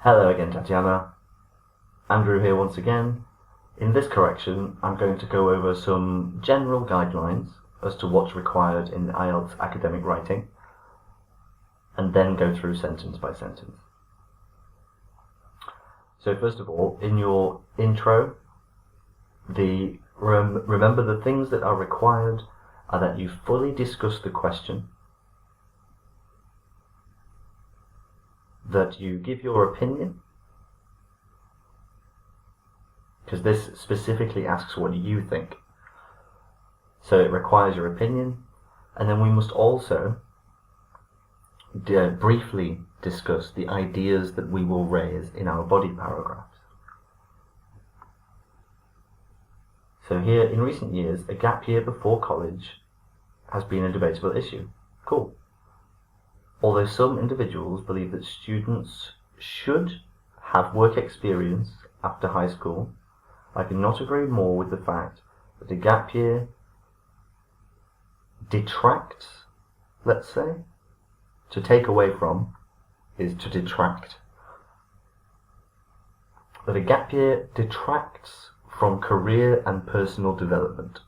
Hello again, Tatyana. Andrew here once again. In this correction, I'm going to go over some general guidelines as to what's required in IELTS academic writing, and then go through sentence by sentence. So first of all, in your intro, remember the things that are required are that you fully discuss the question, that you give your opinion, because this specifically asks what you think. So it requires your opinion, and then we must also briefly discuss the ideas that we will raise in our body paragraphs. So here, in recent years, a gap year before college has been a debatable issue. Cool. Although some individuals believe that students should have work experience after high school, I cannot agree more with the fact that a gap year detracts, let's say. To take away from is to detract. That a gap year detracts from career and personal development.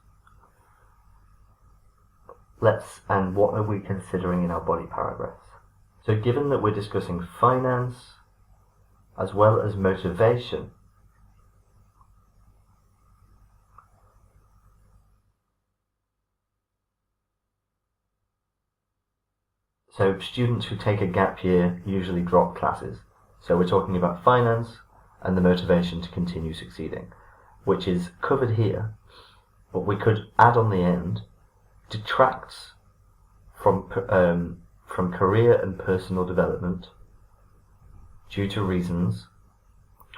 And what are we considering in our body paragraphs? So given that we're discussing finance as well as motivation, so students who take a gap year usually drop classes. So we're talking about finance and the motivation to continue succeeding, which is covered here, but we could add on the end, detracts from career and personal development due to reasons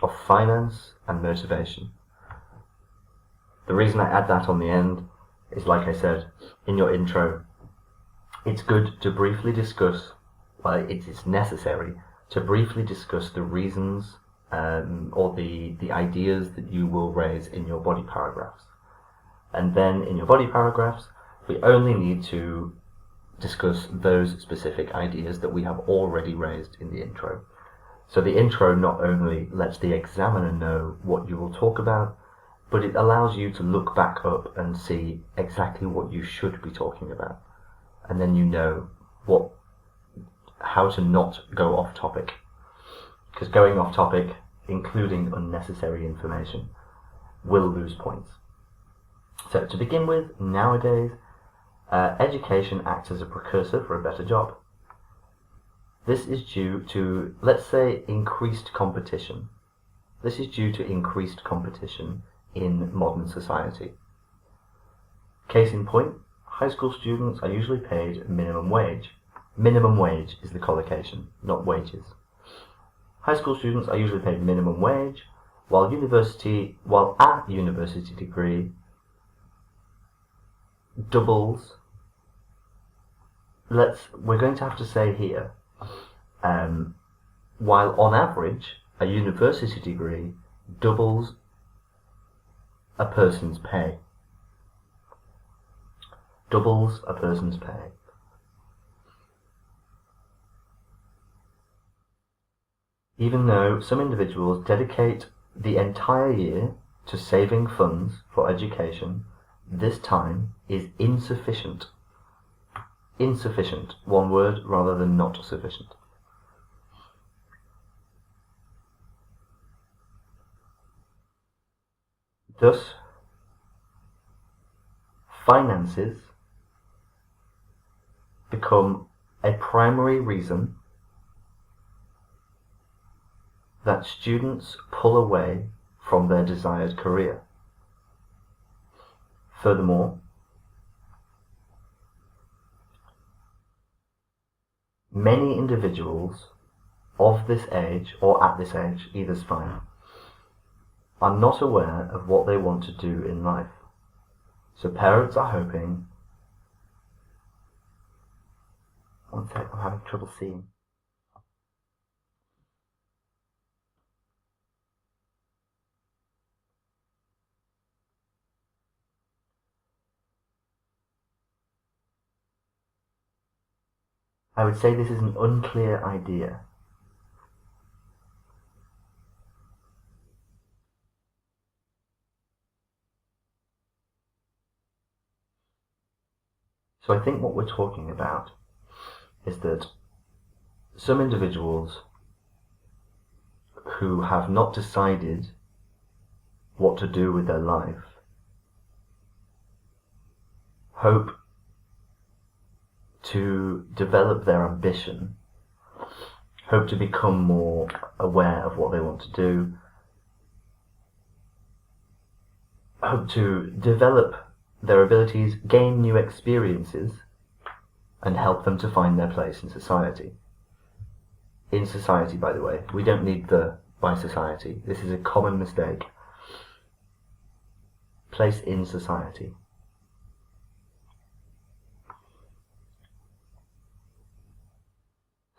of finance and motivation. The reason I add that on the end is, like I said in your intro, it's good to briefly discuss, it is necessary to briefly discuss the reasons or the ideas that you will raise in your body paragraphs. And then in your body paragraphs, we only need to discuss those specific ideas that we have already raised in the intro. So the intro not only lets the examiner know what you will talk about, but it allows you to look back up and see exactly what you should be talking about. And then you know how to not go off topic. Because going off topic, including unnecessary information, will lose points. So to begin with, nowadays, education acts as a precursor for a better job. This is due to, let's say, increased competition. This is due to increased competition in modern society. Case in point, high school students are usually paid minimum wage. Minimum wage is the collocation, not wages. High school students are usually paid minimum wage, while a university degree doubles. We're going to have to say here, while on average a university degree doubles a person's pay. Doubles a person's pay. Even though some individuals dedicate the entire year to saving funds for education, this time is insufficient. Insufficient, one word rather than not sufficient. Thus, finances become a primary reason that students pull away from their desired career. Furthermore, many individuals of this age, or at this age, either's fine, are not aware of what they want to do in life. So parents are hoping... One sec, I'm having trouble seeing. I would say this is an unclear idea. So I think what we're talking about is that some individuals who have not decided what to do with their life hope to develop their ambition, hope to become more aware of what they want to do, hope to develop their abilities, gain new experiences, and help them to find their place in society. In society, by the way, we don't need the by society. This is a common mistake. Place in society.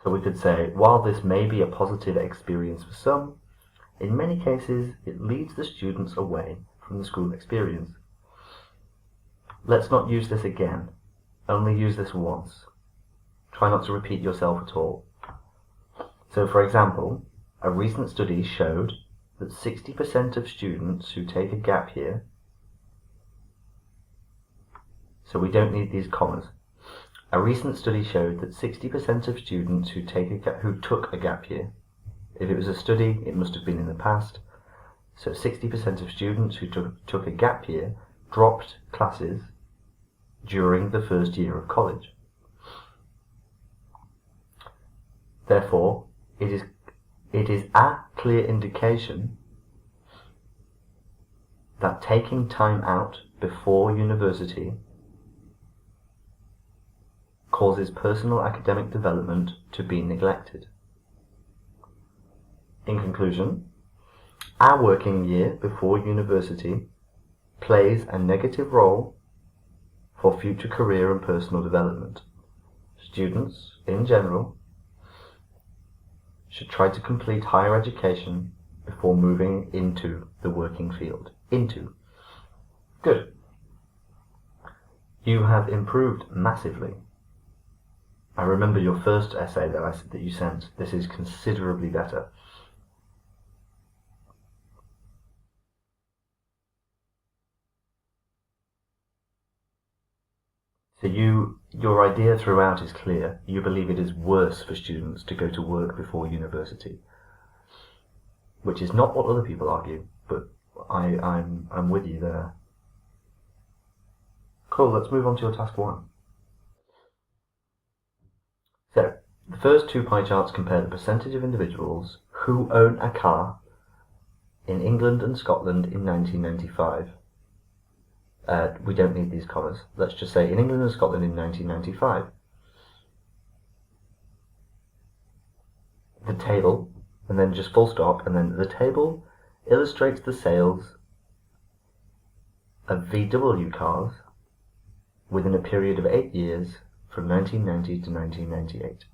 So we could say, while this may be a positive experience for some, in many cases it leads the students away from the school experience. Let's not use this again. Only use this once. Try not to repeat yourself at all. So, for example, a recent study showed that 60% of students who take a gap year, so we don't need these commas. A recent study showed that 60% of students who took a gap year, if it was a study, it must have been in the past, so 60% of students who took a gap year dropped classes during the first year of college. Therefore, it is a clear indication that taking time out before university causes personal academic development to be neglected. In conclusion, our working year before university plays a negative role for future career and personal development. Students, in general, should try to complete higher education before moving into the working field. Good. You have improved massively. I remember your first essay that you sent. This is considerably better. So your idea throughout is clear. You believe it is worse for students to go to work before university, which is not what other people argue, but I'm with you there. Cool, let's move on to your task 1. So, the first two pie charts compare the percentage of individuals who own a car in England and Scotland in 1995. We don't need these commas. Let's just say in England and Scotland in 1995. The table, and then just full stop, and then the table illustrates the sales of VW cars within a period of 8 years from 1990 to 1998.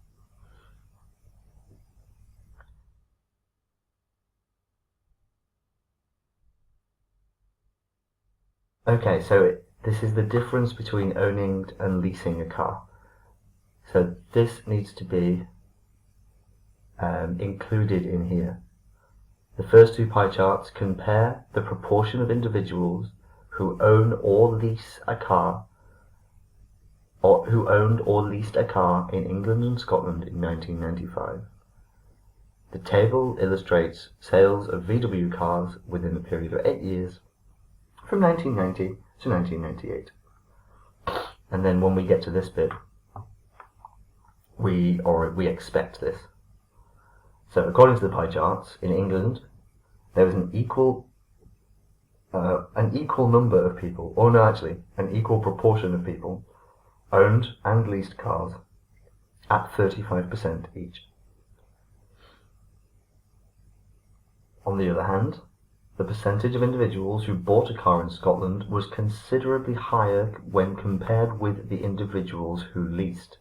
Okay, so this is the difference between owning and leasing a car. So this needs to be included in here. The first two pie charts compare the proportion of individuals who own or lease a car, or who owned or leased a car in England and Scotland in 1995. The table illustrates sales of VW cars within a period of 8 years from 1990 to 1998. And then when we get to this bit, we expect this. So according to the pie charts, in England, there was an equal number of people, or no, actually, an equal proportion of people owned and leased cars at 35% each. On the other hand, the percentage of individuals who bought a car in Scotland was considerably higher when compared with the individuals who leased,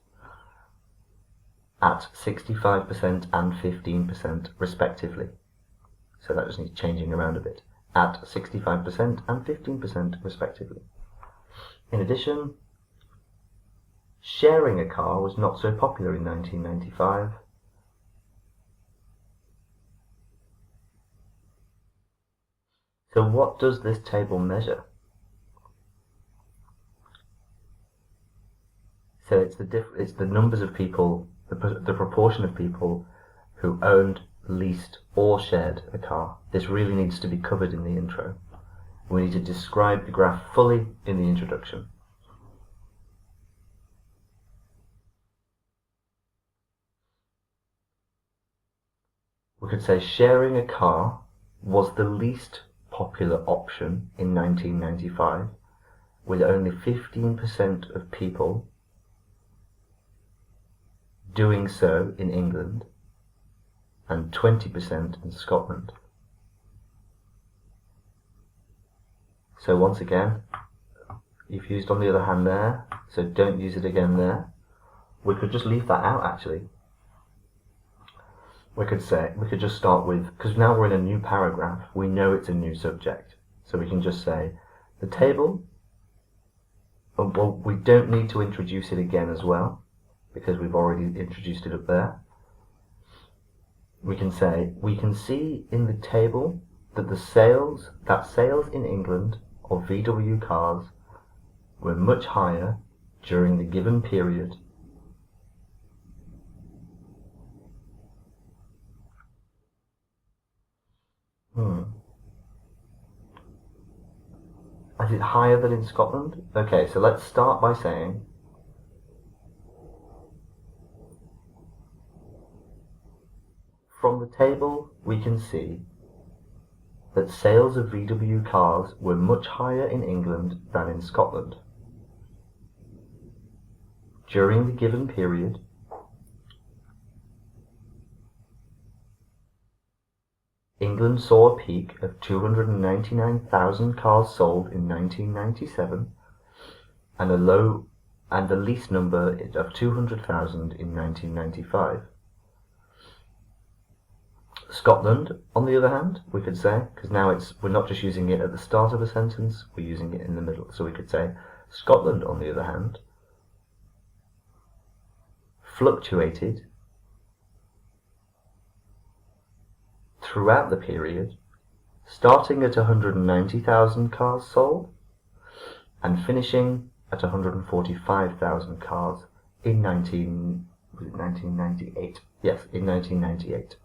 at 65% and 15% respectively. So that just needs changing around a bit. At 65% and 15% respectively. In addition, sharing a car was not so popular in 1995. So what does this table measure? So it's the numbers of people, the proportion of people who owned, leased, or shared a car. This really needs to be covered in the intro. We need to describe the graph fully in the introduction. We could say sharing a car was the least popular option in 1995, with only 15% of people doing so in England and 20% in Scotland. So once again, you've used on the other hand there, so don't use it again there. We could just leave that out actually. We could just start with, because now we're in a new paragraph, we know it's a new subject. So we can just say, the table, well, we don't need to introduce it again as well, because we've already introduced it up there. We can say, we can see in the table that sales in England of VW cars were much higher during the given period Is it higher than in Scotland? Okay, so let's start by saying from the table we can see that sales of VW cars were much higher in England than in Scotland. During the given period, England saw a peak of 299,000 cars sold in 1997 and the least number of 200,000 in 1995. Scotland, on the other hand, we could say, because now we're not just using it at the start of a sentence, we're using it in the middle. So we could say, Scotland, on the other hand, fluctuated throughout the period, starting at 190,000 cars sold and finishing at 145,000 cars in 1998? Yes, in 1998.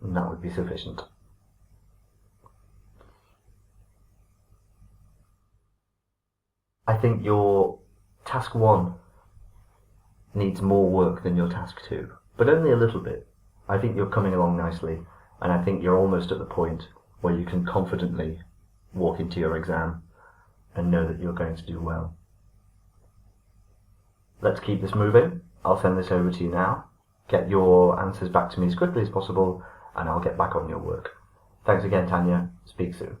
And that would be sufficient. I think your task 1 needs more work than your task 2, but only a little bit. I think you're coming along nicely, and I think you're almost at the point where you can confidently walk into your exam and know that you're going to do well. Let's keep this moving. I'll send this over to you now. Get your answers back to me as quickly as possible, and I'll get back on your work. Thanks again, Tanya. Speak soon.